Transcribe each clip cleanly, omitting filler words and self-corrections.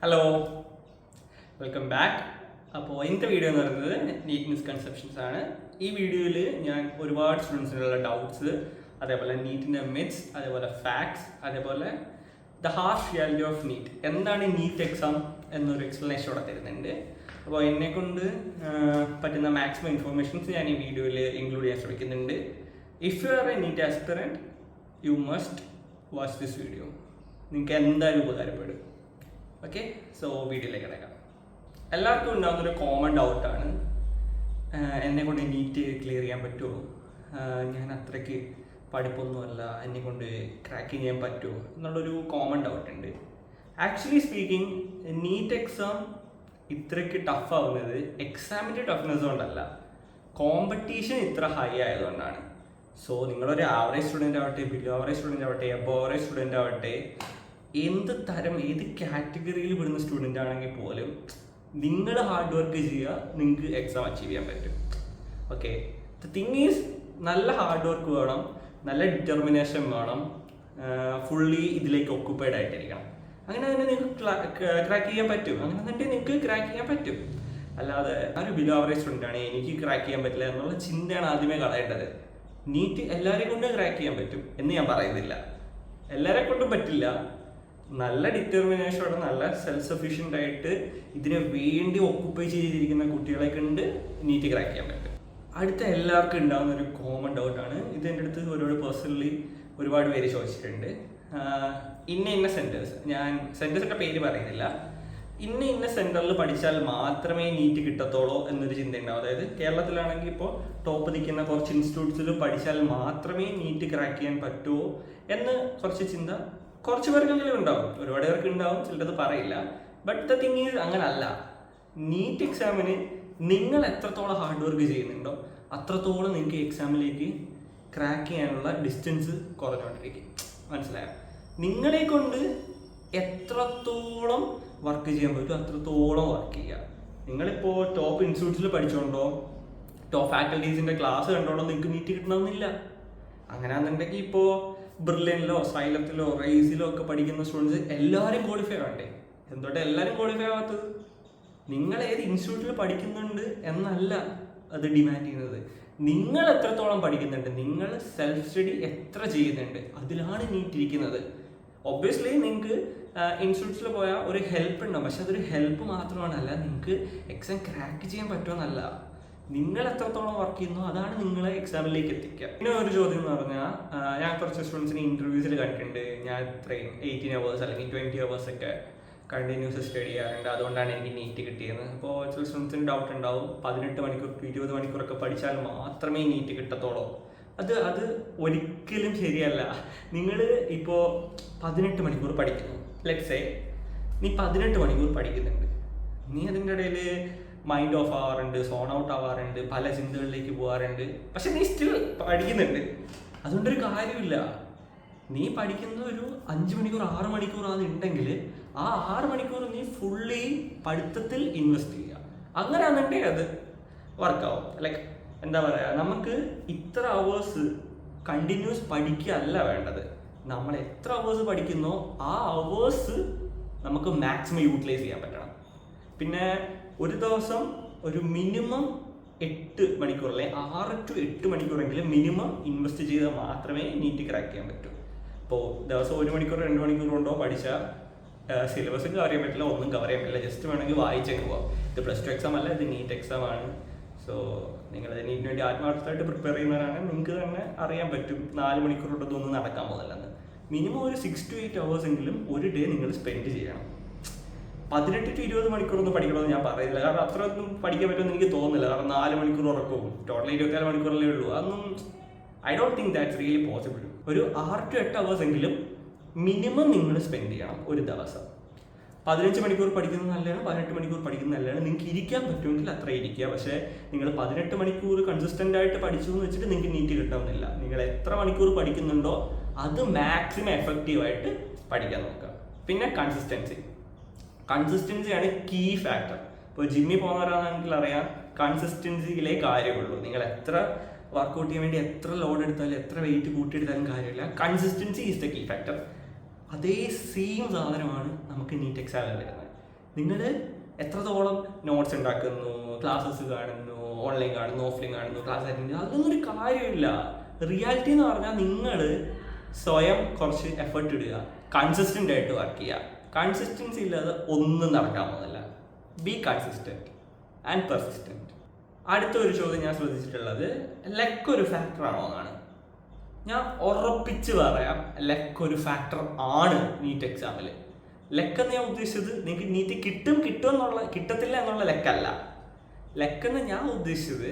Hello, welcome back. അപ്പോൾ ഇന്നത്തെ video എന്ന് പറയുന്നത് നീറ്റ് മിസ്കൺസെപ്ഷൻസ് ആണ്. ഈ വീഡിയോയിൽ ഞാൻ ഒരുപാട് സ്റ്റുഡൻസിനുള്ള ഡൗട്ട്സ്, അതേപോലെ നീറ്റിൻ്റെ മിത്സ്, അതേപോലെ ഫാക്ട്സ്, അതേപോലെ the harsh reality of NEET, എന്താണ് നീറ്റ് എക്സാം എന്നൊരു എക്സ്പ്ലനേഷൻ ഇവിടെ തരുന്നുണ്ട്. അപ്പോൾ എന്നെക്കൊണ്ട് പറ്റുന്ന മാക്സിമം ഇൻഫോർമേഷൻസ് ഞാൻ ഈ വീഡിയോയിൽ ഇൻക്ലൂഡ് ചെയ്യാൻ ശ്രമിക്കുന്നുണ്ട്. If you are a NEET aspirant, you must watch this video. നിങ്ങൾക്ക് എന്തായാലും ഉപകാരപ്പെടും. ഓക്കെ, സോ വീഡിയോയിലേക്ക് കിടക്കാം. എല്ലാവർക്കും ഉണ്ടാകുന്നൊരു കോമൺ ഡൗട്ടാണ്, എന്നെക്കൊണ്ട് നീറ്റ് ക്ലിയർ ചെയ്യാൻ പറ്റുമോ, ഞാൻ അത്രയ്ക്ക് പഠിപ്പൊന്നുമല്ല, എന്നെക്കൊണ്ട് ക്രാക്ക് ചെയ്യാൻ പറ്റുമോ എന്നുള്ളൊരു കോമൺ ഡൗട്ടുണ്ട്. ആക്ച്വലി സ്പീക്കിംഗ്, നീറ്റ് എക്സാം ഇത്രയ്ക്ക് ടഫ് ആവുന്നത് എക്സാമിൻ്റെ ടഫ്നെസ് കൊണ്ടല്ല, കോമ്പറ്റീഷൻ ഇത്ര ഹൈ ആയതുകൊണ്ടാണ്. സോ നിങ്ങളൊരു ആവറേജ് സ്റ്റുഡൻ്റ് ആവട്ടെ, ബിലോ ആവറേജ് സ്റ്റുഡൻ്റ് ആവട്ടെ, എബോ ആവറേജ് സ്റ്റുഡൻ്റ് ആവട്ടെ, എന്ത് തരം ഏത് കാറ്റഗറിയിൽ പെടുന്ന സ്റ്റുഡൻ്റ് ആണെങ്കിൽ പോലും നിങ്ങൾ ഹാർഡ് വർക്ക് ചെയ്യുക, നിങ്ങൾക്ക് എക്സാം അച്ചീവ് ചെയ്യാൻ പറ്റും. ഓക്കെ, ദ തിങ് ഈസ്, നല്ല ഹാർഡ് വർക്ക് വേണം, നല്ല ഡിറ്റർമിനേഷൻ വേണം, ഫുള്ളി ഇതിലേക്ക് ഒക്കുപ്പൈഡ് ആയിട്ടിരിക്കണം. അങ്ങനെ തന്നെ നിങ്ങൾക്ക് ക്രാക്ക് ചെയ്യാൻ പറ്റും. അങ്ങനെ തന്നെ നിങ്ങൾക്ക് ക്രാക്ക് ചെയ്യാൻ പറ്റും. അല്ലാതെ ഒരു ബിലോ ആവറേജ് സ്റ്റുഡൻ്റ് ആണ്, എനിക്ക് ക്രാക്ക് ചെയ്യാൻ പറ്റില്ല എന്നുള്ള ചിന്തയാണ് ആദ്യമേ കളയേണ്ടത്. നീറ്റ് എല്ലാവരെയും കൊണ്ടും ക്രാക്ക് ചെയ്യാൻ പറ്റും എന്ന് ഞാൻ പറയുന്നില്ല, എല്ലാവരെ കൊണ്ടും പറ്റില്ല. നല്ല ഡിറ്റർമിനേഷനോടെ നല്ല സെൽഫ് സഫീഷ്യൻ്റ് ആയിട്ട് ഇതിനെ വേണ്ടി ഒക്കുപ്പൈ ചെയ്തിരിക്കുന്ന കുട്ടികളെ കൊണ്ട് നീറ്റ് ക്രാക്ക് ചെയ്യാൻ പറ്റും. അടുത്ത എല്ലാവർക്കും ഉണ്ടാകുന്ന ഒരു കോമൺ ഡൗട്ടാണ്, ഇത് എൻ്റെ അടുത്ത് ഒരുപാട് പേഴ്സണലി ഒരുപാട് പേര് ചോദിച്ചിട്ടുണ്ട്. ഇന്ന സെൻറ്റേഴ്സ്, ഞാൻ സെൻറ്റേഴ്സിൻ്റെ പേര് പറയുന്നില്ല, ഇന്ന സെൻറ്ററിൽ പഠിച്ചാൽ മാത്രമേ നീറ്റ് കിട്ടത്തുള്ളൂ എന്നൊരു ചിന്ത ഉണ്ടാവും. അതായത് കേരളത്തിലാണെങ്കിൽ ഇപ്പോൾ ടോപ്പ് നിൽക്കുന്ന കുറച്ച് ഇൻസ്റ്റിറ്റ്യൂട്ട്സിൽ പഠിച്ചാൽ മാത്രമേ നീറ്റ് ക്രാക്ക് ചെയ്യാൻ പറ്റുമോ എന്ന് കുറച്ച് ചിന്ത കുറച്ച് പേർക്കെങ്കിലും ഉണ്ടാവും, ഒരുപാട് പേർക്ക് ഉണ്ടാവും, ചിലത് പറയില്ല. ബട്ട് ദ തിങ് ഈസ്, അങ്ങനല്ല. നീറ്റ് എക്സാമിന് നിങ്ങൾ എത്രത്തോളം ഹാർഡ് വർക്ക് ചെയ്യുന്നുണ്ടോ അത്രത്തോളം നിങ്ങൾക്ക് എക്സാമിലേക്ക് ക്രാക്ക് ചെയ്യാനുള്ള ഡിസ്റ്റൻസ് കുറഞ്ഞുകൊണ്ടിരിക്കും. മനസ്സിലായോ? നിങ്ങളെ കൊണ്ട് എത്രത്തോളം വർക്ക് ചെയ്യാൻ പറ്റും അത്രത്തോളം വർക്ക് ചെയ്യുക. നിങ്ങളിപ്പോൾ ടോപ്പ് ഇൻസ്റ്റിറ്റ്യൂട്ട്സിൽ പഠിച്ചുകൊണ്ടോ ടോപ്പ് ഫാക്കൽറ്റീസിൻ്റെ ക്ലാസ് കണ്ടോണ്ടോ നിങ്ങൾക്ക് നീറ്റ് കിട്ടണമെന്നില്ല. അങ്ങനെയാണെന്നുണ്ടെങ്കിൽ ഇപ്പോൾ ബ്രില്യനിലോ സൈലത്തിലോ റൈസിലോ ഒക്കെ പഠിക്കുന്ന സ്റ്റുഡൻസ് എല്ലാവരും ക്വാളിഫൈ ആവണ്ടേ? എന്തുകൊണ്ട് എല്ലാവരും ക്വാളിഫൈ ആവാത്തത്? നിങ്ങൾ ഏത് ഇൻസ്റ്റിറ്റ്യൂട്ടിൽ പഠിക്കുന്നുണ്ട് എന്നല്ല അത് ഡിമാൻഡ് ചെയ്യുന്നത്, നിങ്ങൾ എത്രത്തോളം പഠിക്കുന്നുണ്ട്, നിങ്ങൾ സെൽഫ് സ്റ്റഡി എത്ര ചെയ്യുന്നുണ്ട്, അതിലാണ് നീറ്റ് ഇരിക്കുന്നത്. ഒബ്വിയസ്ലി നിങ്ങൾക്ക് ഇൻസ്റ്റിറ്റ്യൂട്ട്സിൽ പോയാൽ ഒരു ഹെൽപ്പ് ഉണ്ടാവും, പക്ഷെ അതൊരു ഹെൽപ്പ് മാത്രമാണല്ല, നിങ്ങൾക്ക് എക്സാം ക്രാക്ക് ചെയ്യാൻ പറ്റുമെന്നല്ല. നിങ്ങൾ എത്രത്തോളം വർക്ക് ചെയ്യുന്നു അതാണ് നിങ്ങളെ എക്സാമിലേക്ക് എത്തിക്കുക. പിന്നെ ഒരു ചോദ്യം എന്ന് പറഞ്ഞാൽ, ഞാൻ കുറച്ച് സ്റ്റുഡൻസിന് ഇൻ്റർവ്യൂസിൽ കണ്ടിട്ടുണ്ട്, ഞാൻ ഇത്രയും 18 hours അല്ലെങ്കിൽ 20 hours ഒക്കെ കണ്ടിന്യൂസ് സ്റ്റഡി ചെയ്യാറുണ്ട്, അതുകൊണ്ടാണ് എനിക്ക് നീറ്റ് കിട്ടിയത്. അപ്പോൾ ചില സ്റ്റുഡൻസിന് ഡൗട്ട് ഉണ്ടാവും, 18 മണിക്കൂർ 20 മണിക്കൂറൊക്കെ പഠിച്ചാൽ മാത്രമേ നീറ്റ് കിട്ടത്തുള്ളൂ. അത് ഒരിക്കലും ശരിയല്ല. നിങ്ങൾ ഇപ്പോൾ 18 മണിക്കൂർ പഠിക്കുന്നു, ലെറ്റ്സ് സേ നീ 18 മണിക്കൂർ പഠിക്കുന്നുണ്ട്, നീ അതിൻ്റെ ഇടയിൽ മൈൻഡ് ഓഫ് ആവാറുണ്ട്, സോൺ ഔട്ട് ആവാറുണ്ട്, പല ചിന്തകളിലേക്ക് പോകാറുണ്ട്, പക്ഷെ നീ സ്റ്റിൽ പഠിക്കുന്നുണ്ട്. അതുകൊണ്ടൊരു കാര്യമില്ല. നീ പഠിക്കുന്ന ഒരു 5 മണിക്കൂർ 6 മണിക്കൂറാണ് ഉണ്ടെങ്കിൽ ആ 6 മണിക്കൂർ നീ ഫുള്ളി പഠിത്തത്തിൽ ഇൻവെസ്റ്റ് ചെയ്യുക. അങ്ങനെയാണെന്നുണ്ടെങ്കിൽ അത് വർക്കാവും. ലൈക്ക് എന്താ പറയുക, നമുക്ക് ഇത്ര അവേഴ്സ് കണ്ടിന്യൂസ് പഠിക്കുകയല്ല വേണ്ടത്, നമ്മൾ എത്ര അവേഴ്സ് പഠിക്കുന്നോ ആ അവേഴ്സ് നമുക്ക് മാക്സിമം യൂട്ടിലൈസ് ചെയ്യാൻ പറ്റണം. പിന്നെ ഒരു ദിവസം ഒരു മിനിമം 8 മണിക്കൂർ അല്ലെങ്കിൽ 6 to 8 മണിക്കൂറെങ്കിലും മിനിമം ഇൻവെസ്റ്റ് ചെയ്താൽ മാത്രമേ നീറ്റ് ക്രാക്ക് ചെയ്യാൻ പറ്റൂ. ഇപ്പോൾ ദിവസം 1 മണിക്കൂർ 2 മണിക്കൂർ കൊണ്ടോ പഠിച്ചാൽ സിലബസ് കവർ ചെയ്യാൻ പറ്റില്ല, ഒന്നും കവർ ചെയ്യാൻ പറ്റില്ല. ജസ്റ്റ് വേണമെങ്കിൽ വായിച്ചങ്ങ് പോവാം. ഇത് +2 എക്സാം അല്ല, ഇത് നീറ്റ് എക്സാം ആണ്. സോ നിങ്ങളത് നീറ്റിന് വേണ്ടി ആത്മാർത്ഥമായിട്ട് പ്രിപ്പയർ ചെയ്യുന്നവരാണ്, നിങ്ങൾക്ക് തന്നെ അറിയാൻ പറ്റും 4 മണിക്കൂർ കൊണ്ടൊന്നും നടക്കാൻ പോകുന്നില്ലെന്ന്. മിനിമം ഒരു 6 to 8 hours എങ്കിലും ഒരു ഡേ നിങ്ങൾ സ്പെൻഡ് ചെയ്യണം. 18 to 20 മണിക്കൂറൊന്നും പഠിക്കണമെന്ന് ഞാൻ പറയുന്നില്ല, കാരണം അത്ര ഒന്നും പഠിക്കാൻ പറ്റുമെന്ന് എനിക്ക് തോന്നുന്നില്ല. കാരണം 4 മണിക്കൂർ ഉറക്കവും ടോട്ടൽ 24 മണിക്കൂറല്ലേ ഉള്ളൂ. അതൊന്നും I don't think that's really possible. ഒരു 6 to 8 hours എങ്കിലും മിനിമം നിങ്ങൾ സ്പെൻഡ് ചെയ്യണം ഒരു ദിവസം. 15 മണിക്കൂർ പഠിക്കുന്നത് നല്ലതാണ്, 18 മണിക്കൂർ പഠിക്കുന്നത് നല്ലതാണ്. നിങ്ങൾക്ക് ഇരിക്കാൻ പറ്റുമെങ്കിൽ അത്ര ഇരിക്കുക. പക്ഷേ നിങ്ങൾ 18 മണിക്കൂർ കൺസിസ്റ്റൻ്റ് ആയിട്ട് പഠിച്ചു എന്ന് വെച്ചിട്ട് നിങ്ങൾക്ക് നീറ്റ് കിട്ടാവുന്നില്ല. നിങ്ങൾ എത്ര മണിക്കൂർ പഠിക്കുന്നുണ്ടോ അത് മാക്സിമം എഫക്റ്റീവായിട്ട് പഠിക്കാൻ നോക്കുക. പിന്നെ കൺസിസ്റ്റൻസിയാണ് കീ ഫാക്ടർ. ഇപ്പോൾ ജിമ്മിൽ പോകുന്നവരാണെങ്കിൽ അറിയാം, കൺസിസ്റ്റൻസിയിലേ കാര്യമുള്ളൂ. നിങ്ങൾ എത്ര വർക്കൗട്ട് ചെയ്യാൻ വേണ്ടി എത്ര ലോഡ് എടുത്താലും എത്ര വെയിറ്റ് കൂട്ടിയെടുത്താലും കാര്യമില്ല, consistency is the key factor. അതേ സെയിം സാധനമാണ് നമുക്ക് നീറ്റ് എക്സാമിൽ വരുന്നത്. നിങ്ങൾ എത്രത്തോളം നോട്ട്സ് ഉണ്ടാക്കുന്നു, ക്ലാസ്സസ് കാണുന്നു, ഓൺലൈൻ കാണുന്നു, ഓഫ്ലൈൻ കാണുന്നു, ക്ലാസ് അറ്റൻഡ്, അതൊന്നും ഒരു കാര്യമില്ല. റിയാലിറ്റി എന്ന് പറഞ്ഞാൽ നിങ്ങൾ സ്വയം കുറച്ച് എഫേർട്ട് ഇടുക, കൺസിസ്റ്റൻ്റ് ആയിട്ട് വർക്ക് ചെയ്യുക. കൺസിസ്റ്റൻസി ഇല്ലാതെ ഒന്നും നടക്കാൻ പോകുന്നില്ല. B consistent and persistent. അടുത്ത ഒരു ചോദ്യം ഞാൻ ശ്രദ്ധിച്ചിട്ടുള്ളത്, ലക്ക് ഒരു ഫാക്ടർ ആണോ എന്നാണ്. ഞാൻ ഉറപ്പിച്ച് പറയാം, ലക്ക് ഒരു ഫാക്ടർ ആണ് നീറ്റ് എക്സാമിൽ. ലക്കെന്ന് ഞാൻ ഉദ്ദേശിച്ചത് നിങ്ങൾക്ക് നീറ്റ് കിട്ടത്തില്ല എന്നുള്ള ലക്കല്ല. ലക്കെന്ന് ഞാൻ ഉദ്ദേശിച്ചത്,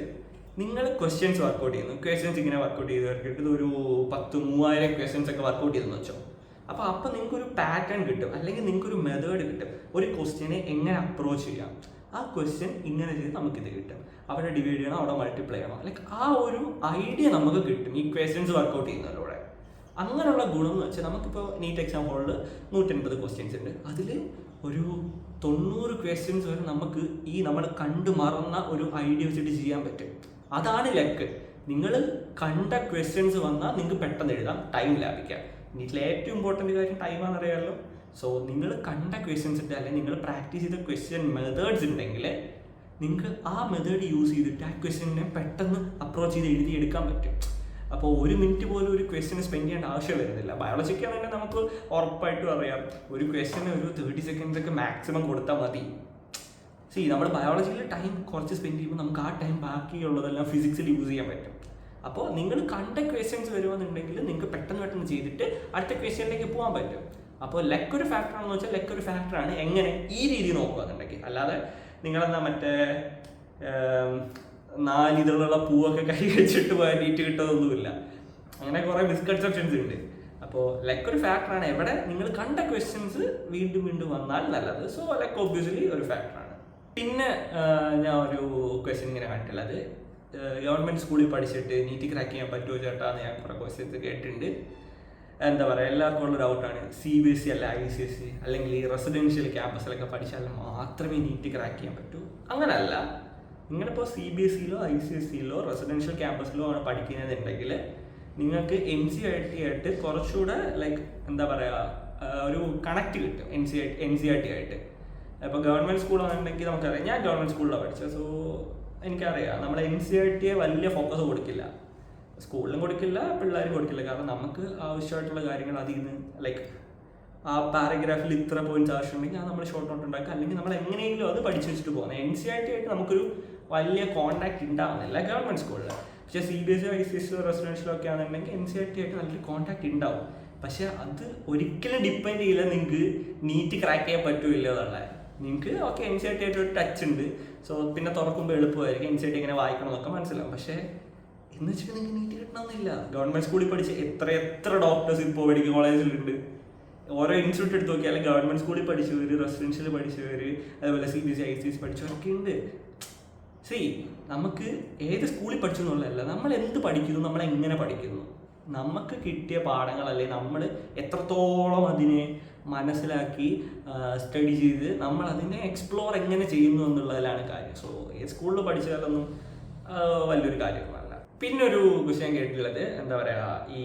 നിങ്ങൾ ക്വസ്റ്റ്യൻസ് വർക്കൗട്ട് ചെയ്യുന്നു, ക്വസ്റ്റ്യൻസ് ഇങ്ങനെ വർക്കൗട്ട് ചെയ്ത് വർക്കിട്ട് ഒരു 10,000-3000 ക്വസ്റ്റ്യൻസ് ഒക്കെ വർക്കൗട്ട് ചെയ്തെന്ന് വെച്ചോ. അപ്പോൾ നിങ്ങൾക്കൊരു പാറ്റേൺ കിട്ടും, അല്ലെങ്കിൽ നിങ്ങൾക്കൊരു മെത്തേഡ് കിട്ടും. ഒരു ക്വസ്റ്റ്യനെ എങ്ങനെ അപ്രോച്ച് ചെയ്യാം, ആ ക്വസ്റ്റ്യൻ ഇങ്ങനെ ചെയ്ത് നമുക്കിത് കിട്ടും. അവിടെ ഡിവൈഡ് ചെയ്യണം, അവിടെ മൾട്ടിപ്ലൈ ചെയ്യണം, ലൈക്ക് ആ ഒരു ഐഡിയ നമുക്ക് കിട്ടും ഈ ക്വസ്റ്റ്യൻസ് വർക്കൗട്ട് ചെയ്യുന്നതിലൂടെ. അങ്ങനെയുള്ള ഗുണം എന്ന് വെച്ചാൽ നമുക്കിപ്പോൾ നീറ്റ് എക്സാം ഹോളിൽ 180 ക്വസ്റ്റ്യൻസ് ഉണ്ട്. അതിൽ ഒരു 90 ക്വസ്റ്റ്യൻസ് വരെ നമുക്ക് ഈ നമ്മൾ കണ്ടു മറന്ന ഒരു ഐഡിയ വെച്ചിട്ട് ചെയ്യാൻ പറ്റും. അതാണ് ലക്ക്. നിങ്ങൾ കണ്ട ക്വസ്റ്റ്യൻസ് വന്നാൽ നിങ്ങൾക്ക് പെട്ടെന്ന് എഴുതാം, ടൈം ലാഭിക്കാം. നീറ്റിലെ ഏറ്റവും ഇമ്പോർട്ടൻറ്റ് കാര്യം ടൈമാണെന്ന് അറിയാമല്ലോ. സോ നിങ്ങൾ കണ്ട ക്വസ്റ്റ്യൻസ് ഉണ്ട്, അല്ലെങ്കിൽ നിങ്ങൾ പ്രാക്ടീസ് ചെയ്ത ക്വസ്റ്റ്യൻ മെത്തേഡ്സ് ഉണ്ടെങ്കിൽ നിങ്ങൾക്ക് ആ മെത്തേഡ് യൂസ് ചെയ്തിട്ട് ആ ക്വസ്റ്റ്യനെ പെട്ടെന്ന് അപ്രോച്ച് ചെയ്ത് എഴുതിയെടുക്കാൻ പറ്റും. അപ്പോൾ 1 മിനിറ്റ് പോലും ഒരു ക്വസ്റ്റ്യന് സ്പെൻഡ് ചെയ്യേണ്ട ആവശ്യം വരുന്നില്ല. ബയോളജിക്ക് ആണെങ്കിൽ നമുക്ക് ഉറപ്പായിട്ടും അറിയാം, ഒരു ക്വസ്റ്റ്യന് ഒരു 30 സെക്കൻഡ്സ് ഒക്കെ മാക്സിമം കൊടുത്താൽ മതി. നമ്മൾ ബയോളജിയിൽ ടൈം കുറച്ച് സ്പെൻഡ് ചെയ്യുമ്പോൾ നമുക്ക് ആ ടൈം ബാക്കിയുള്ളതെല്ലാം ഫിസിക്സിൽ യൂസ് ചെയ്യാൻ പറ്റും. അപ്പോൾ നിങ്ങൾ കണ്ട ക്വസ്റ്റ്യൻസ് വരുമെന്നുണ്ടെങ്കിൽ നിങ്ങൾക്ക് പെട്ടെന്ന് ചെയ്തിട്ട് അടുത്ത ക്വസ്റ്റ്യനിലേക്ക് പോകാൻ പറ്റും. അപ്പോൾ ലക്ക് ഒരു ഫാക്ടർ ആണെന്ന് വെച്ചാൽ ലക്ക് ഒരു ഫാക്ടറാണ്. എങ്ങനെ ഈ രീതി നോക്കുകയെന്നുണ്ടെങ്കിൽ, അല്ലാതെ നിങ്ങളെന്താ മറ്റേ 4 ഇതിലുള്ള പൂവൊക്കെ കൈ വെച്ചിട്ട് പോയാൽ നീറ്റ് കിട്ടുന്നൊന്നുമില്ല. അങ്ങനെ കുറേ മിസ്കൺസെപ്ഷൻസ് ഉണ്ട്. അപ്പോൾ ലക്ക് ഒരു ഫാക്ടറാണ്. എവിടെ നിങ്ങൾ കണ്ട ക്വസ്റ്റ്യൻസ് വീണ്ടും വന്നാൽ നല്ലത്. സോ ലക്ക് ഒബ്വിയസ്ലി ഒരു ഫാക്ടറാണ്. പിന്നെ ഞാൻ ഒരു ക്വസ്റ്റ്യൻ ഇങ്ങനെ കണ്ടിട്ടുള്ളത്, ഗവൺമെൻറ് സ്കൂളിൽ പഠിച്ചിട്ട് നീറ്റ് ക്രാക്ക് ചെയ്യാൻ പറ്റുമോ ചേട്ടാ എന്ന് ഞാൻ കുറേ ക്വസ്റ്റ്യൻസ് കേട്ടിട്ടുണ്ട്. എന്താ പറയുക, എല്ലാവർക്കും ഉള്ള ഡൗട്ടാണ്. CBSE അല്ല ICSE അല്ലെങ്കിൽ ഈ റെസിഡൻഷ്യൽ ക്യാമ്പസിലൊക്കെ പഠിച്ചാൽ മാത്രമേ നീറ്റ് ക്രാക്ക് ചെയ്യാൻ പറ്റൂ. അങ്ങനല്ല. നിങ്ങളിപ്പോൾ CBSEയിലോ ICSEയിലോ റെസിഡൻഷ്യൽ ക്യാമ്പസിലോ ആണ് പഠിക്കുന്നതെന്നുണ്ടെങ്കിൽ നിങ്ങൾക്ക് NCERT ആയിട്ട് കുറച്ചുകൂടെ ലൈക്ക് എന്താ പറയുക ഒരു കണക്റ്റ് കിട്ടും. NCERT ആയിട്ട്. ഇപ്പോൾ ഗവൺമെൻറ് സ്കൂളാണെന്നുണ്ടെങ്കിൽ നമുക്കറിയാം, ഞാൻ ഗവൺമെൻറ് സ്കൂളിലാണ് പഠിച്ചത്. സോ എനിക്കറിയാം, നമ്മൾ NCERT വലിയ ഫോക്കസ് കൊടുക്കില്ല, സ്കൂളിലും കൊടുക്കില്ല, പിള്ളേരും കൊടുക്കില്ല. കാരണം നമുക്ക് ആവശ്യമായിട്ടുള്ള കാര്യങ്ങൾ അതിൽ നിന്ന് ലൈക്ക് ആ പാരഗ്രാഫിൽ ഇത്ര പോയിന്റ്സ് ആവശ്യമുണ്ടെങ്കിൽ അത് നമ്മൾ ഷോർട്ട് നോട്ട് ഉണ്ടാക്കുക, അല്ലെങ്കിൽ നമ്മൾ എങ്ങനെയെങ്കിലും അത് പഠിച്ചു വെച്ചിട്ട് പോകുന്നത്. NCERT ആയിട്ട് നമുക്കൊരു വലിയ കോൺടാക്ട് ഉണ്ടാവുന്നില്ല ഗവൺമെൻറ് സ്കൂളിൽ. പക്ഷേ CBSE ICSE റെസിഡൻഷ്യലോ ഒക്കെ ആണെന്നുണ്ടെങ്കിൽ NCERT ആയിട്ട് നല്ലൊരു കോൺടാക്ട് ഉണ്ടാവും. പക്ഷേ അത് ഒരിക്കലും ഡിപ്പെൻഡ് ചെയ്യില്ല നിങ്ങൾക്ക് നീറ്റ് ക്രാക്ക് ചെയ്യാൻ പറ്റുമില്ല എന്നുള്ള. നിങ്ങൾക്ക് ഓക്കെ NCERT ആയിട്ട് ഒരു ടച്ച് ഉണ്ട്. സോ പിന്നെ തുറക്കുമ്പോൾ എളുപ്പമായിരിക്കും, NCERT എങ്ങനെ വായിക്കണമെന്നൊക്കെ മനസ്സിലാവും. പക്ഷേ എന്ന് വെച്ചിട്ട് നിങ്ങൾക്ക് നീറ്റ് കിട്ടണമെന്നില്ല. ഗവൺമെൻറ് സ്കൂളിൽ പഠിച്ച് എത്ര ഡോക്ടേഴ്സ് ഇപ്പോൾ മെഡിക്കൽ കോളേജിലുണ്ട്. ഓരോ ഇൻസ്റ്റിറ്റ്യൂട്ട് എടുത്ത് നോക്കിയാൽ ഗവൺമെൻറ് സ്കൂളിൽ പഠിച്ചവർ, റെസിഡൻഷ്യൽ പഠിച്ചവർ, അതുപോലെ CBSE ICSE പഠിച്ചവരൊക്കെ ഉണ്ട്. നമുക്ക് ഏത് സ്കൂളിൽ പഠിച്ചു എന്നുള്ളതല്ല, നമ്മൾ എന്ത് പഠിക്കുന്നു, നമ്മൾ എങ്ങനെ പഠിക്കുന്നു, നമുക്ക് കിട്ടിയ പാഠങ്ങൾ അല്ലെങ്കിൽ നമ്മൾ എത്രത്തോളം അതിനെ മനസ്സിലാക്കി സ്റ്റഡി ചെയ്ത് നമ്മൾ അതിനെ എക്സ്പ്ലോർ എങ്ങനെ ചെയ്യുന്നു എന്നുള്ളതിലാണ് കാര്യം. സോ ഏത് സ്കൂളിൽ പഠിച്ചാലൊന്നും വലിയൊരു കാര്യമല്ല. പിന്നെ ഒരു ക്വസ്റ്റ്യൻ കേട്ടിട്ടുള്ളത്, എന്താ പറയുക, ഈ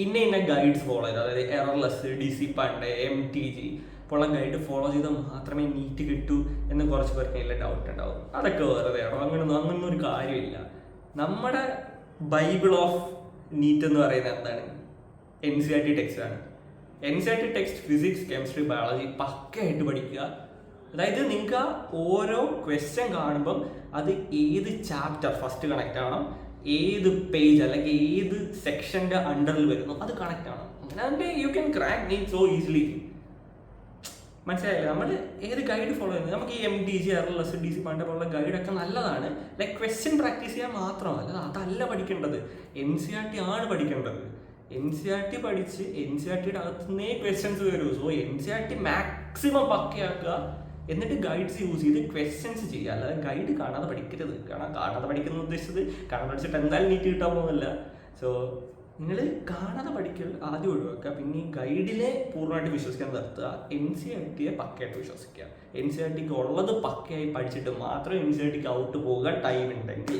ഇന്ന ഗൈഡ്സ് ഫോളോ ചെയ്ത്, അതായത് എറർലെസ്, DC പാണ്ഡെ, MTG പോലുള്ള ഗൈഡ് ഫോളോ ചെയ്താൽ മാത്രമേ നീറ്റ് കിട്ടൂ എന്ന് കുറച്ച് പേർക്ക് അതിൽ ഡൗട്ട് ഉണ്ടാവും. അതൊക്കെ വെറുതെ ആണോ? അങ്ങനൊന്നും ഒരു കാര്യമില്ല. നമ്മുടെ ബൈബിൾ ഓഫ് നീറ്റ് എന്ന് പറയുന്നത് എന്താണ്? NCERT ടെക്സ്റ്റ് ആണ്. NCERT text physics, chemistry, biology പക്കയായിട്ട് പഠിക്കുക. അതായത് നിങ്ങൾക്ക് ഓരോ ക്വസ്റ്റ്യൻ കാണുമ്പം അത് ഏത് ചാപ്റ്റർ ഫസ്റ്റ് കണക്റ്റ് ആവണം, ഏത് പേജ് അല്ലെങ്കിൽ ഏത് സെക്ഷൻ്റെ അണ്ടറിൽ വരുന്നു അത് കണക്റ്റ് ആവണം. അങ്ങനെ you can crack NEET so easily. മനസ്സിലായില്ലേ? നമ്മൾ ഏത് ഗൈഡ് ഫോളോ ചെയ്യുന്നത്? നമുക്ക് ഈ MTG, എറർലെസ്, DC പാണ്ഡെ പോലുള്ള ഗൈഡൊക്കെ നല്ലതാണ്, ലൈക്ക് ക്വസ്റ്റ്യൻ പ്രാക്ടീസ് ചെയ്യാൻ മാത്രമല്ല. അതല്ല പഠിക്കേണ്ടത്, NCERT ആണ് പഠിക്കേണ്ടത്. NCERT പഠിച്ച് NCERTയുടെ അകത്തുനിന്നേ ക്വസ്റ്റ്യൻസ് വരൂ. സോ NCERT മാക്സിമം പക്കയാക്കുക, എന്നിട്ട് ഗൈഡ്സ് യൂസ് ചെയ്ത് ക്വസ്റ്റ്യൻസ് ചെയ്യുക. അല്ലാതെ ഗൈഡ് കാണാതെ പഠിക്കരുത്. കാണാതെ പഠിക്കുന്ന ഉദ്ദേശിച്ചത് കാണാതെ പഠിച്ചിട്ട് എന്തായാലും നീറ്റ് കിട്ടാൻ പോകുന്നില്ല. സോ നിങ്ങൾ കാണാതെ പഠിക്കൽ ആദ്യം ഒഴിവാക്കുക. പിന്നെ ഈ ഗൈഡിനെ പൂർണ്ണമായിട്ട് വിശ്വസിക്കാൻ നിർത്തുക. NCERTയെ പക്കയായിട്ട് വിശ്വസിക്കുക. NCERTക്ക് ഉള്ളത് പക്കയായി പഠിച്ചിട്ട് മാത്രം NCERTക്ക് ഔട്ട് പോവുക ടൈം ഉണ്ടെങ്കിൽ.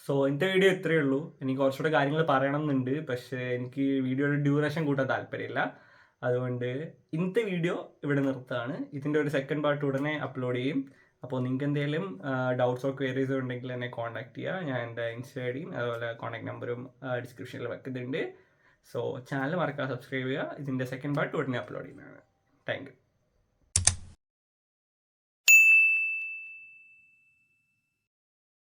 സോ ഇന്നത്തെ വീഡിയോ ഇത്രയേ ഉള്ളൂ. എനിക്ക് കുറച്ചുകൂടെ കാര്യങ്ങൾ പറയണം എന്നുണ്ട്, പക്ഷേ എനിക്ക് വീഡിയോയുടെ ഡ്യൂറേഷൻ കൂട്ടാൻ താല്പര്യമില്ല. അതുകൊണ്ട് ഇന്നത്തെ വീഡിയോ ഇവിടെ നിർത്താണ്. ഇതിൻ്റെ ഒരു സെക്കൻഡ് പാർട്ട് ഉടനെ അപ്ലോഡ് ചെയ്യും. അപ്പോൾ നിങ്ങൾക്ക് എന്തെങ്കിലും ഡൗട്ട്സോ ക്വയറീസോ ഉണ്ടെങ്കിൽ എന്നെ കോൺടാക്ട് ചെയ്യുക. ഞാൻ എൻ്റെ ഇൻസ്റ്റ ഐഡിയും അതുപോലെ കോൺടാക്ട് നമ്പറും ഡിസ്ക്രിപ്ഷനിൽ വെക്കുന്നുണ്ട്. സോ ചാനൽ മറക്കാതെ സബ്സ്ക്രൈബ് ചെയ്യുക. ഇതിൻ്റെ സെക്കൻഡ് പാർട്ട് ഉടനെ അപ്ലോഡ് ചെയ്യുന്നതാണ്. Thank you.